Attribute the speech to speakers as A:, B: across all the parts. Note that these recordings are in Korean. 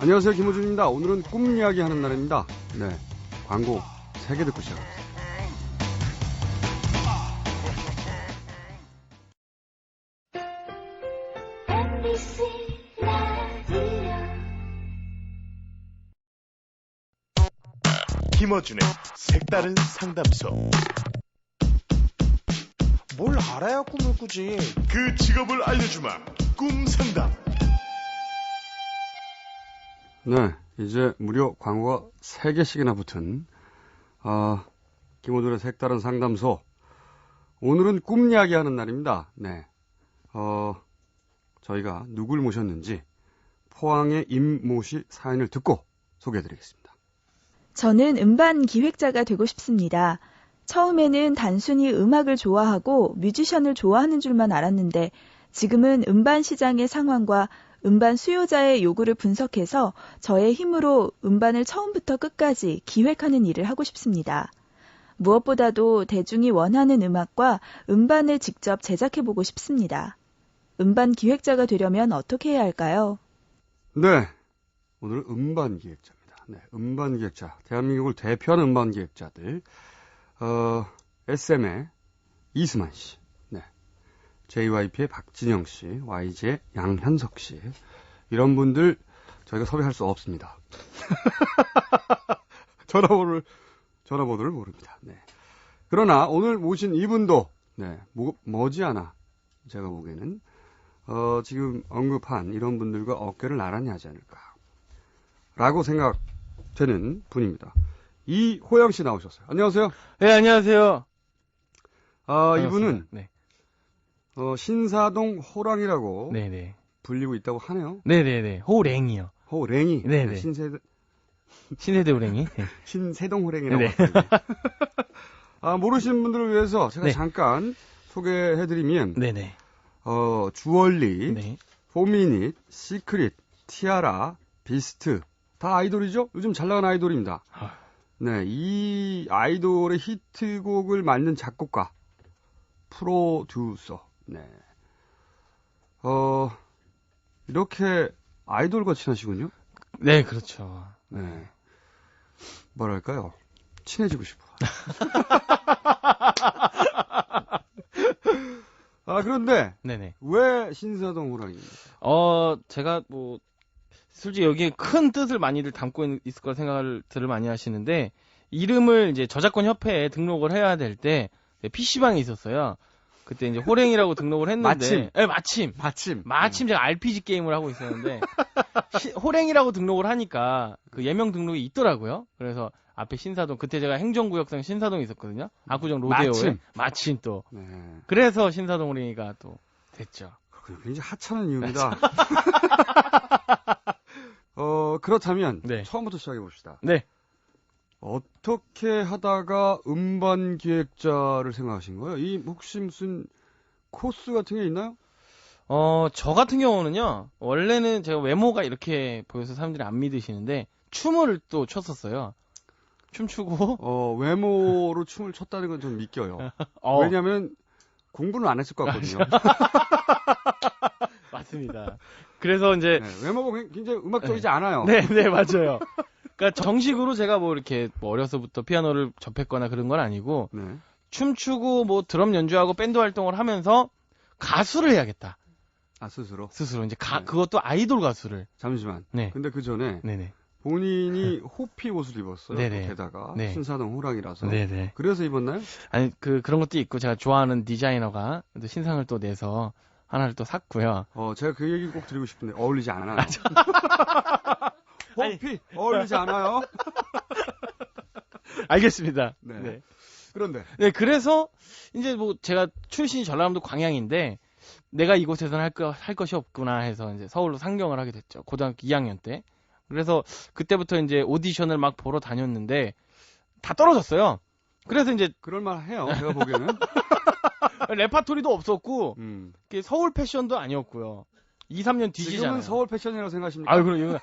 A: 안녕하세요, 김호준입니다. 오늘은 꿈 이야기 하는 날입니다. 네, 광고 3개 듣고 시작하겠습니다.
B: 김어준의 색다른 상담소.
C: 뭘 알아야 꿈을 꾸지.
B: 그 직업을 알려주마. 꿈 상담.
A: 네, 이제 무려 광고가 3개씩이나 붙은 김호준의 색다른 상담소. 오늘은 꿈 이야기 하는 날입니다. 네, 저희가 누굴 모셨는지 포항의 임모 씨 사연을 듣고 소개해드리겠습니다.
D: 저는 음반 기획자가 되고 싶습니다. 처음에는 단순히 음악을 좋아하고 뮤지션을 좋아하는 줄만 알았는데 지금은 음반 시장의 상황과 음반 수요자의 요구를 분석해서 저의 힘으로 음반을 처음부터 끝까지 기획하는 일을 하고 싶습니다. 무엇보다도 대중이 원하는 음악과 음반을 직접 제작해보고 싶습니다. 음반 기획자가 되려면 어떻게 해야 할까요?
A: 네, 오늘은 음반 기획자입니다. 네, 음반 기획자, 대한민국을 대표하는 음반 기획자들, SM의 이수만 씨, 네, JYP의 박진영 씨, YG의 양현석 씨, 이런 분들 저희가 섭외할 수 없습니다. 전화번호를 모릅니다. 네. 그러나 오늘 모신 이분도 네, 머지않아 제가 보기에는 지금 언급한 이런 분들과 어깨를 나란히 하지 않을까라고 생각되는 분입니다. 이호영 씨 나오셨어요. 안녕하세요.
E: 네, 안녕하세요.
A: 이분은
E: 네.
A: 신사동 호랑이라고
E: 네네.
A: 불리고 있다고 하네요.
E: 네네네. 호랭이요.
A: 호랭이.
E: 네네. 신세대 호랭이. 네.
A: 신세동 호랭이라고
E: 네네.
A: 하거든요. 모르시는 분들을 위해서 제가
E: 네.
A: 잠깐 소개해드리면
E: 네네.
A: 주얼리,
E: 네.
A: 포미닛, 시크릿, 티아라, 비스트 다 아이돌이죠? 요즘 잘 나가는 아이돌입니다. 네, 이 아이돌의 히트곡을 만든 작곡가, 프로듀서. 네. 이렇게 아이돌과 친하시군요?
E: 네, 그렇죠.
A: 네. 뭐랄까요? 친해지고 싶어. 그런데
E: 네네.
A: 왜 신사동 호랑이입니까?
E: 제가 솔직히 여기에 큰 뜻을 많이들 담고 있을 거라 생각을 많이 하시는데, 이름을 이제 저작권 협회에 등록을 해야 될 때, PC방에 있었어요. 그때 이제 호랭이라고 등록을 했는데. 마침 제가 RPG 게임을 하고 있었는데, 호랭이라고 등록을 하니까 그 예명 등록이 있더라고요. 그래서 앞에 신사동, 그때 제가 행정구역상 신사동에 있었거든요. 압구정 로데오에. 마침 또.
A: 네.
E: 그래서 신사동 호랭이가 또 됐죠.
A: 굉장히 하찮은 이유입니다. 그렇다면
E: 네.
A: 처음부터 시작해 봅시다.
E: 네.
A: 어떻게 하다가 음반 기획자를 생각하신 거예요? 혹시 무슨 코스 같은 게 있나요?
E: 저 같은 경우는요, 원래는 제가 외모가 이렇게 보여서 사람들이 안 믿으시는데, 춤을 또 췄었어요. 춤추고.
A: 외모로 춤을 췄다는 건 좀 믿겨요. 왜냐면 공부는 안 했을 것 같거든요.
E: 맞습니다. 그래서 이제.
A: 네, 외모가 굉장히 음악적이지 않아요.
E: 네, 맞아요. 그러니까 정식으로 제가 이렇게 어려서부터 피아노를 접했거나 그런 건 아니고,
A: 네.
E: 춤추고 드럼 연주하고 밴드 활동을 하면서 가수를 해야겠다.
A: 스스로?
E: 스스로. 이제
A: 네.
E: 그것도 아이돌 가수를.
A: 잠시만.
E: 네.
A: 근데 그 전에
E: 네네.
A: 본인이 호피 옷을 입었어요.
E: 네네.
A: 게다가
E: 네.
A: 신사동 호랑이라서.
E: 네네.
A: 그래서 입었나요?
E: 아니, 그런 것도 있고, 제가 좋아하는 디자이너가 또 신상을 또 내서 하나를 또 샀고요.
A: 제가 그 얘기 꼭 드리고 싶은데, 어울리지 않아요. 호피! 어울리지 않아요?
E: 알겠습니다.
A: 네.
E: 네.
A: 그런데.
E: 네, 그래서, 이제 제가 출신이 전라남도 광양인데, 내가 이곳에서는 할 것이 없구나 해서 이제 서울로 상경을 하게 됐죠. 고등학교 2학년 때. 그래서 그때부터 이제 오디션을 막 보러 다녔는데, 다 떨어졌어요. 그래서 이제.
A: 그럴만 해요, 제가 보기에는.
E: 레파토리도 없었고,
A: 음.
E: 서울 패션도 아니었고요. 2, 3년 뒤지잖아요.
A: 지금은 서울 패션이라고 생각하십니까?
E: 아유, 그럼 이거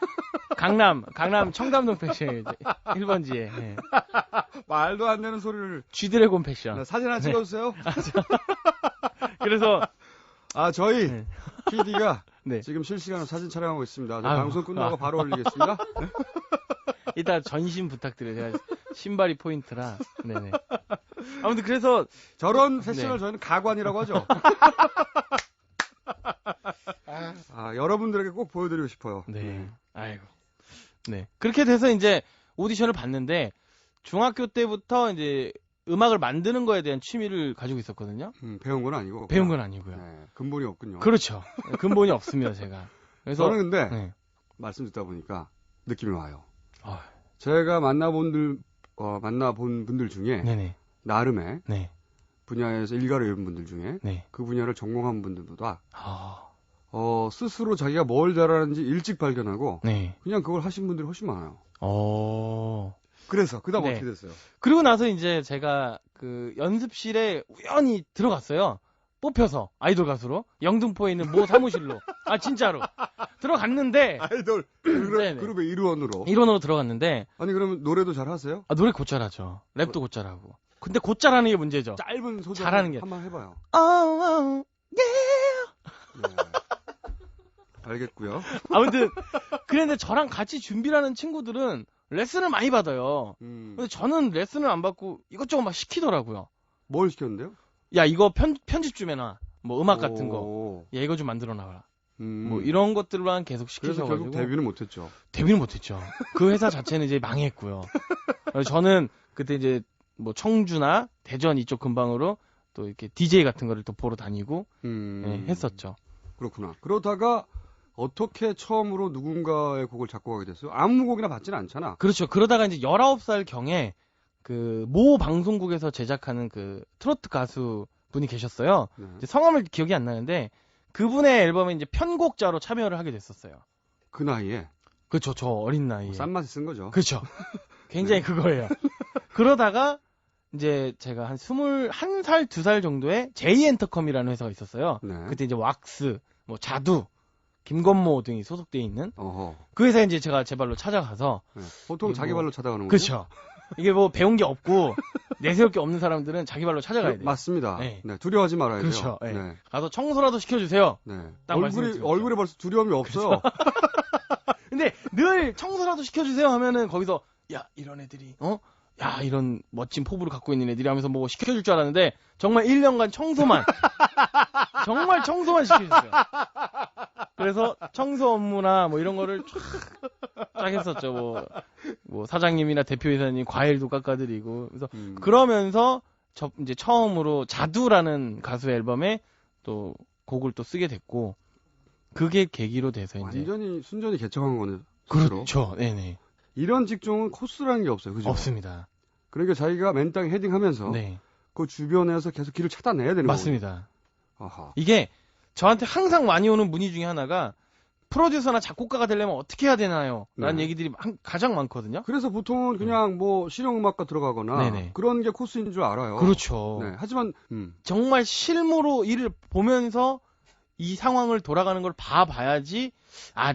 E: 강남 청담동 패션이죠. 1번지에. 예.
A: 말도 안 되는 소리를.
E: G드래곤 패션.
A: 네, 사진 하나 찍어주세요.
E: 그래서
A: 저희
E: 네.
A: PD가
E: 네.
A: 지금 실시간으로 사진 촬영하고 있습니다. 저
E: 아유,
A: 방송 끝나고 바로 올리겠습니다.
E: 이따 전신 부탁드려요. 제가 신발이 포인트라. 네네. 아무튼 그래서
A: 저런 패션을
E: 네.
A: 저희는 가관이라고 하죠. 여러분들에게 꼭 보여드리고 싶어요.
E: 네. 아이고. 네. 그렇게 돼서 이제 오디션을 봤는데 중학교 때부터 이제 음악을 만드는 거에 대한 취미를 가지고 있었거든요.
A: 배운 건 아니고.
E: 배운 건 아니고요.
A: 네, 근본이 없군요.
E: 그렇죠. 근본이 없습니다, 제가. 그래서
A: 저는 근데
E: 네.
A: 말씀 듣다 보니까 느낌이 와요.
E: 아,
A: 제가 만나본 분들 중에
E: 네네.
A: 나름의
E: 네.
A: 분야에서 일가를 이룬 분들 중에
E: 네.
A: 그 분야를 전공한 분들보다
E: 아,
A: 스스로 자기가 뭘 잘하는지 일찍 발견하고
E: 네.
A: 그냥 그걸 하신 분들이 훨씬 많아요. 그래서 그다음
E: 네.
A: 어떻게 됐어요?
E: 그리고 나서 이제 제가 그 연습실에 우연히 들어갔어요. 뽑혀서 아이돌 가수로 영등포에 있는 모 사무실로. 아 진짜로 들어갔는데
A: 아이돌
E: 네네.
A: 그룹의 일원으로.
E: 일원으로 들어갔는데
A: 아니 그러면 노래도 잘 하세요?
E: 노래 곧잘하죠. 랩도 곧잘하고. 근데 곧잘하는 게 문제죠.
A: 짧은 소절
E: 잘하는 게.
A: 한번 해봐요.
E: 네.
A: 네. 알겠고요.
E: 아무튼 그런데 저랑 같이 준비를 하는 친구들은 레슨을 많이 받아요. 근데 저는 레슨을 안 받고 이것저것 막 시키더라고요.
A: 뭘 시켰는데요?
E: 야 이거 편집 좀 해놔. 뭐 음악 같은 거.
A: 오.
E: 야 이거 좀 만들어 놔라.
A: 음.
E: 뭐 이런 것들만 계속
A: 그래서
E: 시키셔가지고
A: 결국 데뷔는 못했죠.
E: 데뷔는 못했죠. 그 회사 자체는 이제 망했고요. 그래서 저는 그때 이제 뭐 청주나 대전 이쪽 근방으로 또 이렇게 DJ 같은 거를 또 보러 다니고 네, 했었죠.
A: 그렇구나. 그러다가 어떻게 처음으로 누군가의 곡을 작곡하게 됐어요? 아무 곡이나 받지는 않잖아.
E: 그렇죠. 그러다가 이제 19살 경에 그 모 방송국에서 제작하는 그 트로트 가수 분이 계셨어요.
A: 네.
E: 이제 성함을 기억이 안 나는데 그분의 앨범에 이제 편곡자로 참여를 하게 됐었어요.
A: 그 나이에
E: 그렇죠. 저 어린 나이에.
A: 싼 맛에 쓴 거죠.
E: 그렇죠. 굉장히 그거예요. 그러다가 이제 제가 한 21살, 2살 정도에 제이엔터컴이라는 회사가 있었어요.
A: 네.
E: 그때 이제 왁스, 뭐 자두, 김건모 등이 소속돼 있는
A: 어허.
E: 그 회사에 이제 제가 제 발로 찾아가서
A: 네. 보통 자기
E: 뭐-
A: 발로 찾아가는 거죠.
E: 그렇죠. 이게 뭐 배운 게 없고 내세울 게 없는 사람들은 자기 발로 찾아가야 돼요.
A: 맞습니다.
E: 네.
A: 네. 두려워하지 말아야
E: 그렇죠.
A: 돼요.
E: 네. 가서 청소라도 시켜주세요.
A: 네.
E: 딱 말씀을 드렸죠.
A: 얼굴에 벌써 두려움이 없어요.
E: 근데 늘 청소라도 시켜주세요 하면은 거기서 야 이런 애들이 야 이런 멋진 포부를 갖고 있는 애들이 하면서 뭐 시켜줄 줄 알았는데 정말 1년간 청소만 정말 청소만 시켜줬어요. 그래서 청소 업무나 뭐 이런 거를 쫙 했었죠. 뭐 사장님이나 대표이사님 과일도 깎아드리고 그래서 그러면서 이제 처음으로 자두라는 가수 앨범에 또 곡을 또 쓰게 됐고 그게 계기로 돼서 이제
A: 완전히 순전히 개척한 거네. 스스로.
E: 그렇죠. 네네.
A: 이런 직종은 코스라는 게 없어요. 그죠?
E: 없습니다.
A: 그러니까 자기가 맨 땅에 헤딩하면서
E: 네.
A: 그 주변에서 계속 길을 찾아내야 되는 거예요.
E: 맞습니다.
A: 아하.
E: 이게 저한테 항상 많이 오는 문의 중에 하나가 프로듀서나 작곡가가 되려면 어떻게 해야 되나요? 라는
A: 네.
E: 얘기들이 가장 많거든요.
A: 그래서 보통은 그냥 뭐 실용음악과 들어가거나
E: 네네.
A: 그런 게 코스인 줄 알아요.
E: 그렇죠.
A: 네. 하지만
E: 정말 실무로 일을 보면서 이 상황을 돌아가는 걸 봐야지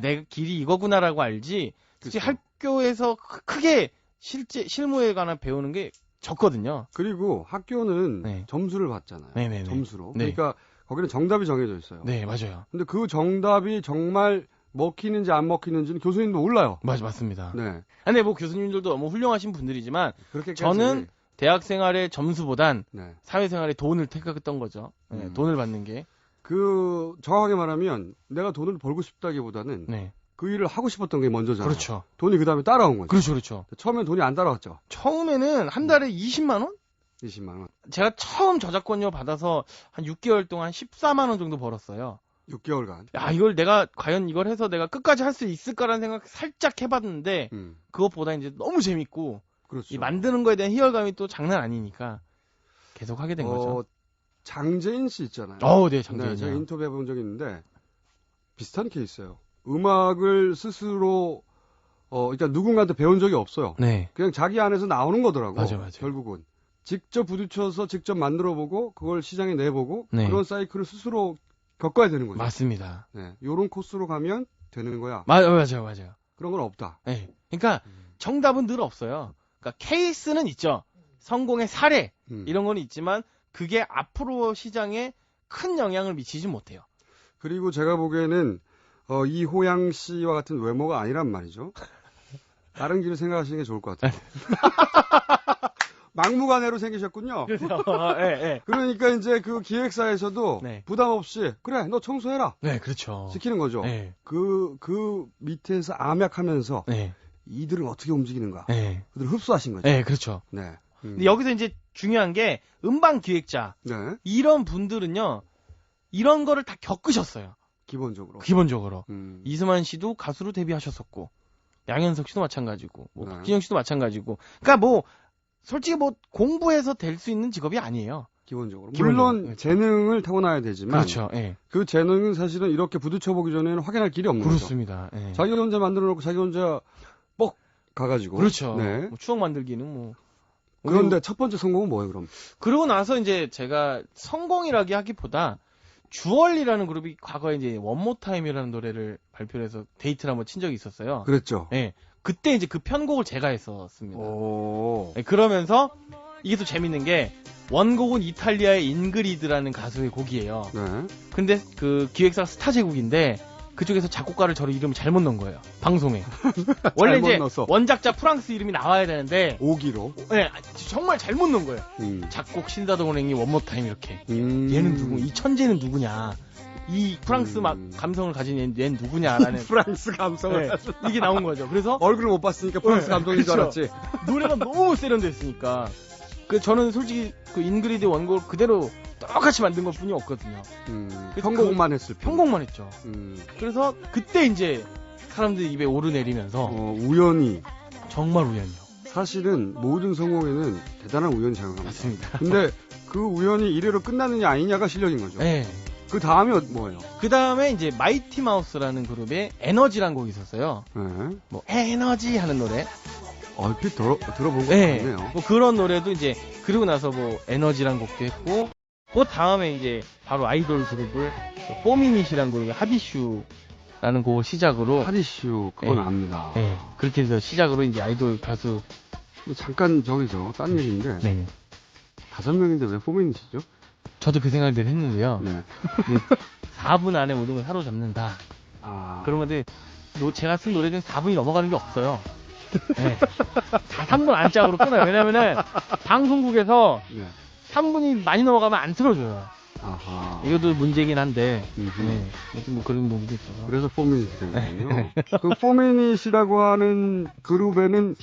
E: 내 길이 이거구나라고 알지. 솔직히
A: 그렇죠.
E: 학교에서 크게 실무에 관한 배우는 게 적거든요.
A: 그리고 학교는
E: 네.
A: 점수를 받잖아요.
E: 네네네.
A: 점수로.
E: 네.
A: 그러니까 거기는 정답이 정해져 있어요.
E: 네, 맞아요.
A: 근데 그 정답이 정말 먹히는지 안 먹히는지는 교수님도 몰라요.
E: 맞습니다.
A: 네.
E: 근데 뭐 교수님들도 너무 훌륭하신 분들이지만
A: 그렇게
E: 저는 대학 생활의 점수보단
A: 네.
E: 사회생활의 돈을 택했던 거죠. 네, 돈을 받는 게.
A: 그 정확하게 말하면 내가 돈을 벌고 싶다기보다는
E: 네.
A: 그 일을 하고 싶었던 게 먼저잖아요.
E: 그렇죠.
A: 돈이 그 다음에 따라온 거죠.
E: 그렇죠.
A: 처음엔 돈이 안 따라왔죠.
E: 처음에는 한 달에 20만 원?
A: 20만 원.
E: 제가 처음 저작권료 받아서 한 6개월 동안 14만 원 정도 벌었어요.
A: 6개월간.
E: 야, 이걸 내가 과연 이걸 해서 내가 끝까지 할 수 있을까라는 생각 살짝 해봤는데 그것보다 이제 너무 재밌고
A: 그렇죠.
E: 이 만드는 거에 대한 희열감이 또 장난 아니니까 계속 하게 된 거죠.
A: 장재인 씨 있잖아요.
E: 네, 장재인.
A: 네, 제가 인터뷰해 본 적이 있는데 비슷한 케이스예요. 음악을 스스로 그러니까 누군가한테 배운 적이 없어요.
E: 네.
A: 그냥 자기 안에서 나오는 거더라고.
E: 맞아요.
A: 겪어야 되는 거죠.
E: 맞습니다.
A: 네. 요런 코스로 가면 되는 거야.
E: 맞아요.
A: 그런 건 없다.
E: 네. 그러니까 정답은 늘 없어요. 그러니까 케이스는 있죠. 성공의 사례 이런 건 있지만 그게 앞으로 시장에 큰 영향을 미치지 못해요.
A: 그리고 제가 보기에는 이 호양 씨와 같은 외모가 아니란 말이죠. 다른 길을 생각하시는 게 좋을 것 같아요. 막무가내로 생기셨군요.
E: 그래서 예.
A: 그러니까 이제 그 기획사에서도
E: 네.
A: 부담 없이 그래 너 청소해라
E: 네, 그렇죠.
A: 시키는 거죠.
E: 네.
A: 그 밑에서 암약하면서
E: 네.
A: 이들은 어떻게 움직이는가.
E: 네.
A: 그들 흡수하신 거죠.
E: 네, 그렇죠.
A: 네.
E: 근데 여기서 이제 중요한 게 음반 기획자
A: 네.
E: 이런 분들은요. 이런 거를 다 겪으셨어요.
A: 기본적으로.
E: 기본적으로.
A: 이승만
E: 이승만 씨도 가수로 데뷔하셨었고 양현석 씨도 마찬가지고 뭐
A: 네.
E: 박진영 씨도 마찬가지고. 그러니까 뭐 솔직히 뭐 공부해서 될 수 있는 직업이 아니에요.
A: 기본적으로.
E: 기본적으로.
A: 물론 재능을 타고나야 되지만
E: 그렇죠. 예.
A: 그 재능은 사실은 이렇게 부딪혀 보기 전에는 확인할 길이 없는 거죠.
E: 그렇습니다. 예.
A: 자기 혼자 만들어 놓고 자기 혼자 뻑 가가지고.
E: 그렇죠.
A: 네.
E: 뭐 추억 만들기는 뭐.
A: 그런데 첫 번째 성공은 뭐예요, 그럼?
E: 그러고 나서 이제 제가 성공이라기 하기보다 주얼리라는 그룹이 과거에 이제 원모 타임이라는 노래를 발표를 해서 데이트를 한번 친 적이 있었어요.
A: 그랬죠.
E: 예. 그때 이제 그 편곡을 제가 했었습니다.
A: 오.
E: 예, 그러면서 이게 또 재밌는 게 원곡은 이탈리아의 인그리드라는 가수의 곡이에요.
A: 네.
E: 근데 그 기획사가 스타 제국인데 그쪽에서 작곡가를 저를 이름을 잘못 넣은 거예요. 방송에. 원래
A: 잘못
E: 이제
A: 넣었어.
E: 원작자 프랑스 이름이 나와야 되는데
A: 오기로.
E: 네, 정말 잘못 넣은 거예요.
A: 음.
E: 작곡 신사동은행이 원모 타임 이렇게.
A: 음.
E: 얘는 누구? 이 천재는 누구냐? 이 프랑스 막 감성을 가진 얘는 누구냐라는
A: 프랑스 감성을.
E: 네, 이게 나온 거죠. 그래서
A: 얼굴을 못 봤으니까 프랑스
E: 네,
A: 감독인 줄
E: 그렇죠.
A: 알았지.
E: 노래가 너무 세련됐으니까. 그 저는 솔직히 그 인그리드 원곡을 그대로 똑같이 만든 것 뿐이 없거든요. 그래서
A: 편곡만 했을 뿐.
E: 편곡만 했죠.
A: 음.
E: 그래서 그때 이제 사람들 입에 오르내리면서
A: 우연히.
E: 정말 우연이요.
A: 사실은 모든 성공에는 대단한 우연이 작용합니다.
E: 맞습니다.
A: 근데 그 우연이 이래로 끝나느냐 아니냐가 실력인 거죠.
E: 네.
A: 그 다음이 뭐예요?
E: 그 다음에 이제 마이티 마우스라는 그룹의 에너지라는 곡이 있었어요.
A: 네.
E: 뭐 에너지 하는 노래.
A: 얼핏 들어본 것
E: 네.
A: 같네요.
E: 뭐 그런 노래도 이제 그리고 나서 뭐 에너지란 곡도 했고 그 다음에 이제 바로 아이돌 그룹을 포미닛이라는 그룹의 하디슈라는 곡을 시작으로
A: 하디슈 그건
E: 네.
A: 압니다.
E: 네. 그렇게 해서 시작으로 이제 아이돌 가수
A: 잠깐 저기서 딴 얘기인데
E: 네.
A: 5명인데 왜 포미닛이죠?
E: 저도 그 생각을 늘 했는데요.
A: 네.
E: 4분 안에 모든 걸 사로잡는다.
A: 아.
E: 그런 건데 제가 쓴 노래 중에 4분이 넘어가는 게 없어요. 네. 다 3분 안짝으로 끊어요. 왜냐면은 방송국에서
A: 네.
E: 3분이 많이 넘어가면 안 틀어줘요.
A: 아하.
E: 이것도 문제긴 한데
A: 음흠.
E: 네. 무슨 뭐 그런 놈도 있어서.
A: 그래서 포미닛이 된 거군요. 그 포미닛이라고 하는 그룹에는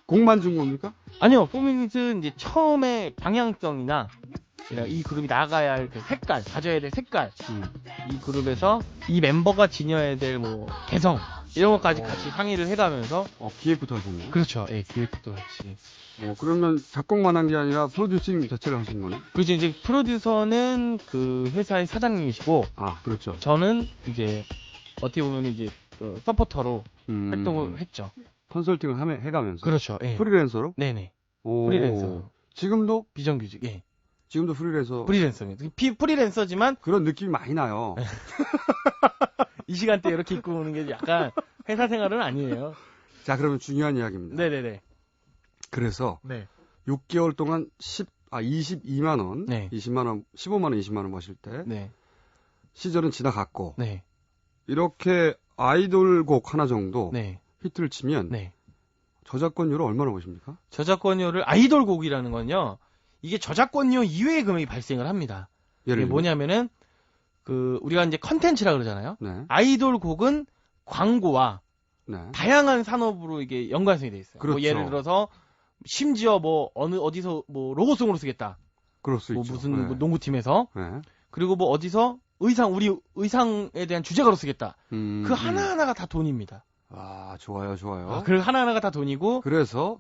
A: 곡만 준 겁니까?
E: 아니요, 포미닛은 이제 처음에 방향성이나 이 그룹이 나가야 할 그 색깔, 가져야 될 색깔, 이 그룹에서 이 멤버가 지녀야 될 뭐 개성 이런 것까지 같이 상의를 해가면서
A: 기획부터 하셨네요.
E: 그렇죠, 예, 기획도 같이.
A: 그러면 작곡만 한 게 아니라 프로듀싱 자체를 하신 거네?
E: 그리고 이제 프로듀서는 그 회사의 사장님이시고
A: 아, 그렇죠.
E: 저는 이제 어떻게 보면 이제 서포터로 활동을 했죠.
A: 컨설팅을 해가면서.
E: 그렇죠, 예.
A: 프리랜서로?
E: 네네.
A: 오.
E: 프리랜서.
A: 지금도?
E: 비정규직, 예.
A: 지금도 프리랜서.
E: 프리랜서입니다. 프리랜서지만
A: 그런 느낌이 많이 나요.
E: 이 시간대에 이렇게 입고 오는 게 약간 회사 생활은 아니에요.
A: 자, 그러면 중요한 이야기입니다.
E: 네네네.
A: 그래서
E: 네.
A: 6개월 동안 22만 원,
E: 네.
A: 20만 원, 15만 원, 20만 원 버실 때
E: 네.
A: 시절은 지나갔고
E: 네.
A: 이렇게 아이돌 곡 하나 정도
E: 네.
A: 히트를 치면
E: 네.
A: 저작권료를 얼마나 보십니까?
E: 저작권료를 아이돌 곡이라는 건요. 이게 저작권료 이외의 금액이 발생을 합니다. 이게
A: 예를 들면
E: 뭐냐면은 그 우리가 이제 컨텐츠라 그러잖아요.
A: 네.
E: 아이돌 곡은 광고와
A: 네.
E: 다양한 산업으로 이게 연관성이 돼 있어요.
A: 그렇죠.
E: 뭐 예를 들어서 심지어 뭐 어디서 뭐 로고송으로 쓰겠다.
A: 그럴 수
E: 뭐
A: 있죠.
E: 무슨
A: 네.
E: 뭐 농구팀에서
A: 네.
E: 그리고 뭐 어디서 우리 의상에 대한 주제가로 쓰겠다. 그 하나하나가 다 돈입니다.
A: 아, 좋아요.
E: 그 하나하나가 다 돈이고
A: 그래서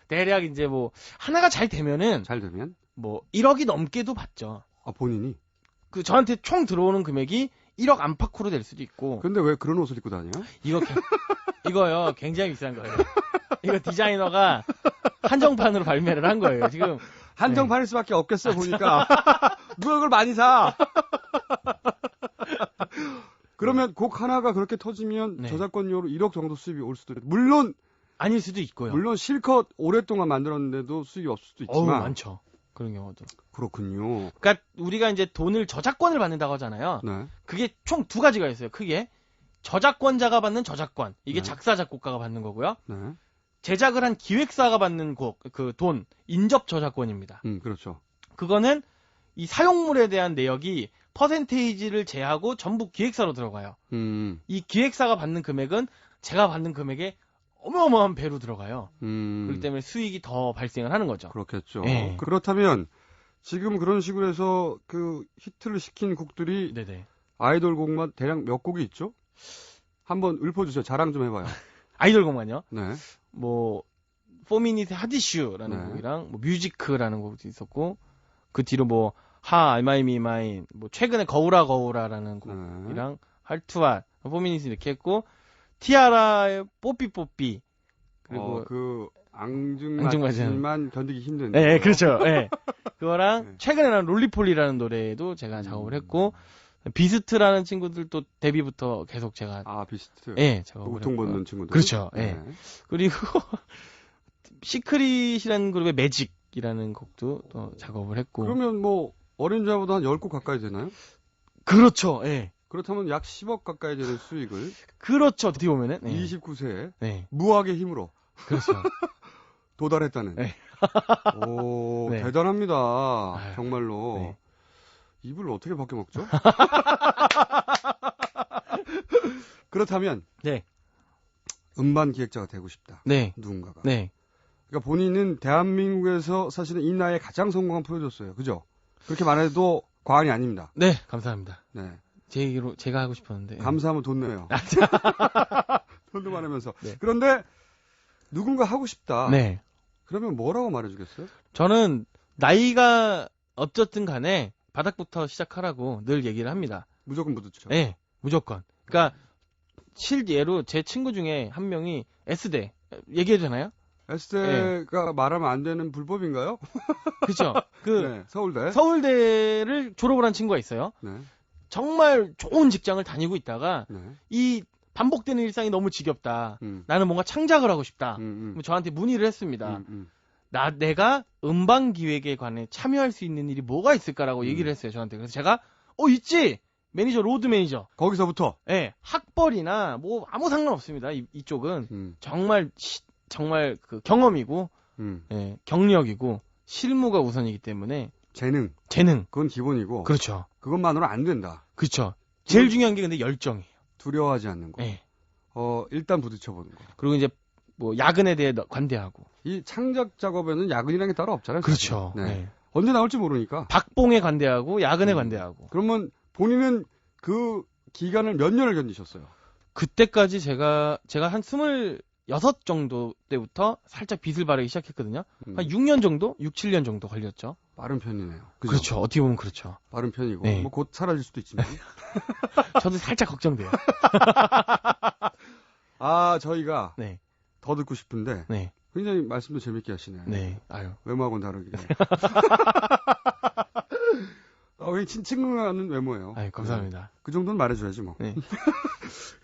E: 대략 이제 뭐 하나가 잘 되면은
A: 잘 되면
E: 뭐 1억이 넘게도 받죠.
A: 본인이.
E: 그 저한테 총 들어오는 금액이 1억 안팎으로 될 수도 있고.
A: 근데 왜 그런 옷을 입고 다녀요?
E: 이거요 굉장히 비싼 거예요. 이거 디자이너가 한정판으로 발매를 한 거예요. 지금
A: 한정판일 수밖에 없겠어 보니까 누가 그걸 많이 사. 그러면 곡 하나가 그렇게 터지면
E: 네.
A: 저작권료로 1억 정도 수입이 올 수도 있고 물론
E: 아닐 수도 있고요.
A: 물론 실컷 오랫동안 만들었는데도 수익이 없을 수도
E: 어우,
A: 있지만
E: 많죠. 그런 경우도.
A: 그렇군요.
E: 그러니까 우리가 이제 돈을 저작권을 받는다고 하잖아요.
A: 네.
E: 그게 총 두 가지가 있어요. 크게 저작권자가 받는 저작권, 이게
A: 네.
E: 작사 작곡가가 받는 거고요.
A: 네.
E: 제작을 한 기획사가 받는 그 돈, 인접 저작권입니다.
A: 그렇죠.
E: 그거는 이 사용물에 대한 내역이 퍼센테이지를 제하고 전부 기획사로 들어가요. 이 기획사가 받는 금액은 제가 받는 금액에 어마어마한 배로 들어가요. 그렇기 때문에 수익이 더 발생을 하는 거죠.
A: 그렇겠죠.
E: 예.
A: 그렇다면 지금 그런 식으로 해서 그 히트를 시킨 곡들이
E: 네네.
A: 아이돌 곡만 대략 몇 곡이 있죠? 한번 읊어주세요. 자랑 좀 해봐요.
E: 아이돌 곡만요.
A: 네.
E: 뭐 포미닛의 핫이슈라는
A: 네.
E: 곡이랑 뭐 뮤지크라는 곡도 있었고 그 뒤로 뭐 하 알마이미 마인 뭐 최근에 거울아라는 곡이랑 할투아 포미닛이 이렇게 했고 티아라의 뽀삐뽀삐 그리고
A: 그
E: 앙증맞은.
A: 앙증맞지만 견디기 힘든.
E: 네, 그렇죠. 네. 그거랑
A: 네.
E: 최근에 나온 롤리폴리라는 노래도 제가 작업을 했고 비스트라는 친구들도 데뷔부터 계속 제가
A: 비스트.
E: 예, 작업을
A: 우통
E: 했고요.
A: 벗는 친구들.
E: 그렇죠. 예.
A: 네.
E: 그리고 시크릿이라는 그룹의 매직이라는 곡도 또 작업을 했고.
A: 그러면 뭐 어린 자보다 한 10곡 가까이 되나요?
E: 그렇죠. 예.
A: 그렇다면 약 10억 가까이 되는 수익을
E: 그렇죠. 어떻게 보면은. 네.
A: 29세에
E: 네.
A: 무학의 힘으로
E: 그렇죠.
A: 도달했다는.
E: 네.
A: 오,
E: 네.
A: 대단합니다.
E: 아유,
A: 정말로.
E: 네.
A: 입을 어떻게 벗겨 먹죠? 그렇다면
E: 네.
A: 음반 기획자가 되고 싶다.
E: 네.
A: 누군가가.
E: 네.
A: 그러니까 본인은 대한민국에서 사실은 이 나이에 가장 성공한 프로듀서예요. 그죠? 그렇게 말해도 과언이 아닙니다.
E: 네. 감사합니다.
A: 네.
E: 제 얘기로 제가 하고 싶었는데.
A: 감사하면 돈 내요. 돈도 많으면서.
E: 네.
A: 그런데 누군가 하고 싶다.
E: 네.
A: 그러면 뭐라고 말해주겠어요?
E: 저는 나이가 어쨌든 간에 바닥부터 시작하라고 늘 얘기를 합니다.
A: 무조건 부딪혀.
E: 네. 무조건. 그러니까 실예로 제 친구 중에 한 명이 S대 얘기해도 되나요?
A: S대가 말하면 안 되는 불법인가요?
E: 그렇죠. 그
A: 네, 서울대.
E: 서울대를 졸업을 한 친구가 있어요.
A: 네.
E: 정말 좋은 직장을 다니고 있다가
A: 네.
E: 이 반복되는 일상이 너무 지겹다.
A: 음.
E: 나는 뭔가 창작을 하고 싶다.
A: 음.
E: 저한테 문의를 했습니다.
A: 음.
E: 내가 음반 기획에 관해 참여할 수 있는 일이 뭐가 있을까라고 얘기를 했어요. 저한테. 그래서 제가 있지. 매니저, 로드 매니저.
A: 거기서부터.
E: 예, 학벌이나 뭐 아무 상관없습니다. 이쪽은 정말 그 경험이고 예, 경력이고 실무가 우선이기 때문에
A: 재능. 그건 기본이고.
E: 그렇죠.
A: 그것만으로 안 된다.
E: 그렇죠. 제일 중요한 게 근데 열정이에요.
A: 두려워하지 않는 거.
E: 예.
A: 일단 부딪혀보는 거.
E: 그리고 이제 뭐 야근에 대해 관대하고.
A: 이 창작 작업에는 야근이라는 게 따로 없잖아요. 사실.
E: 그렇죠.
A: 네.
E: 네.
A: 언제 나올지 모르니까.
E: 박봉에 관대하고 야근에 관대하고.
A: 그러면 본인은 그 기간을 몇 년을 견디셨어요?
E: 그때까지 제가 한 26 정도 때부터 살짝 빗을 바르기 시작했거든요. 한 6년 정도? 6, 7년 정도 걸렸죠.
A: 빠른 편이네요. 그죠?
E: 그렇죠. 어떻게 보면 그렇죠.
A: 빠른 편이고.
E: 네.
A: 뭐 곧 사라질 수도 있지만.
E: 저도 살짝 걱정돼요.
A: 저희가
E: 네.
A: 더 듣고 싶은데
E: 네.
A: 굉장히 말씀도 재밌게 하시네요.
E: 네. 아유.
A: 외모하고는 다르게. 굉장히 친근한 외모예요.
E: 아유, 감사합니다.
A: 그 정도는 말해줘야지 뭐.
E: 네.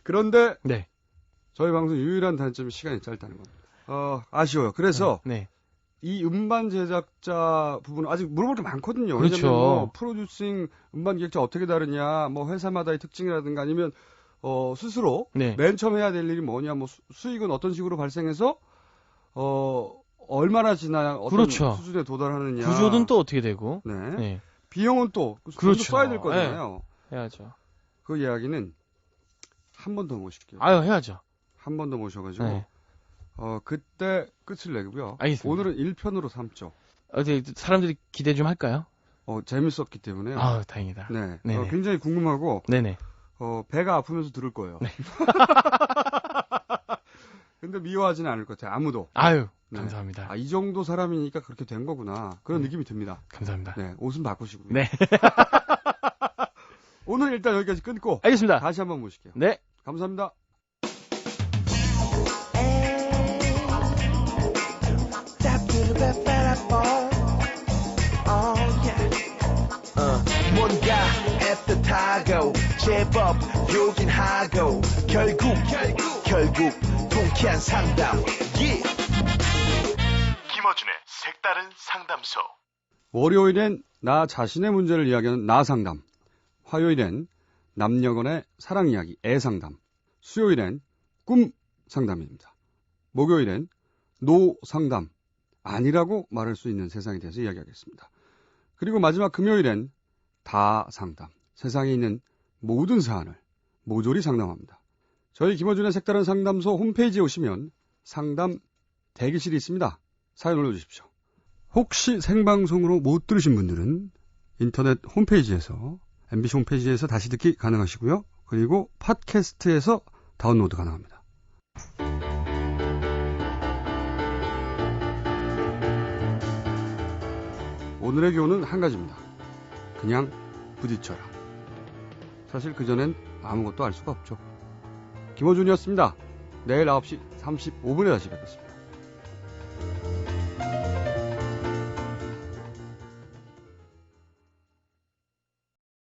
A: 그런데
E: 네.
A: 저희 방송 유일한 단점이 시간이 짧다는 겁니다. 아쉬워요. 그래서
E: 네.
A: 이 음반 제작자 부분은 아직 물어볼 게 많거든요.
E: 그렇죠.
A: 왜냐면 뭐 프로듀싱, 음반 기획자 어떻게 다르냐, 뭐 회사마다의 특징이라든가 아니면 스스로
E: 네.
A: 맨 처음 해야 될 일이 뭐냐, 뭐 수익은 어떤 식으로 발생해서 얼마나 지나야 어떤
E: 그렇죠.
A: 수준에 도달하느냐.
E: 구조는 또 어떻게 되고.
A: 네.
E: 네.
A: 비용은 또
E: 그렇죠.
A: 써야 될 거잖아요.
E: 해야죠.
A: 그 이야기는 한 번 더 모실게요.
E: 아유, 해야죠.
A: 한 번 더 모셔가지고
E: 네.
A: 그때 끝을 내고요.
E: 알겠습니다.
A: 오늘은 1편으로 삼죠.
E: 어제 사람들이 기대 좀 할까요?
A: 재밌었기 때문에.
E: 아, 다행이다.
A: 네.
E: 네네.
A: 굉장히 궁금하고
E: 네네.
A: 배가 아프면서 들을 거예요.
E: 네.
A: 근데 미워하지는 않을 것 같아요. 아무도.
E: 아유,
A: 네.
E: 감사합니다.
A: 이 정도 사람이니까 그렇게 된 거구나. 그런 느낌이 듭니다.
E: 감사합니다.
A: 네. 옷은 바꾸시고요.
E: 네.
A: 오늘 일단 여기까지 끊고
E: 알겠습니다.
A: 다시 한번 모실게요.
E: 네.
A: 감사합니다.
F: 뭔가 애틋하고 제법
B: 요긴하고 결국 통쾌한 상담. Yeah. 김어준의 색다른 상담소.
A: 월요일엔 나 자신의 문제를 이야기하는 나 상담. 화요일엔 남녀간의 사랑 이야기 애 상담. 수요일엔 꿈 상담입니다. 목요일엔 노 상담. 아니라고 말할 수 있는 세상에 대해서 이야기하겠습니다. 그리고 마지막 금요일엔 다 상담. 세상에 있는 모든 사안을 모조리 상담합니다. 저희 김어준의 색다른 상담소 홈페이지에 오시면 상담 대기실이 있습니다. 사연 올려주십시오. 혹시 생방송으로 못 들으신 분들은 인터넷 홈페이지에서 MBC 홈페이지에서 다시 듣기 가능하시고요. 그리고 팟캐스트에서 다운로드 가능합니다. 오늘의 교훈은 한 가지입니다. 그냥 부딪혀라. 사실 그전엔 아무것도 알 수가 없죠. 김어준이었습니다. 내일 9시 35분에 다시 뵙겠습니다.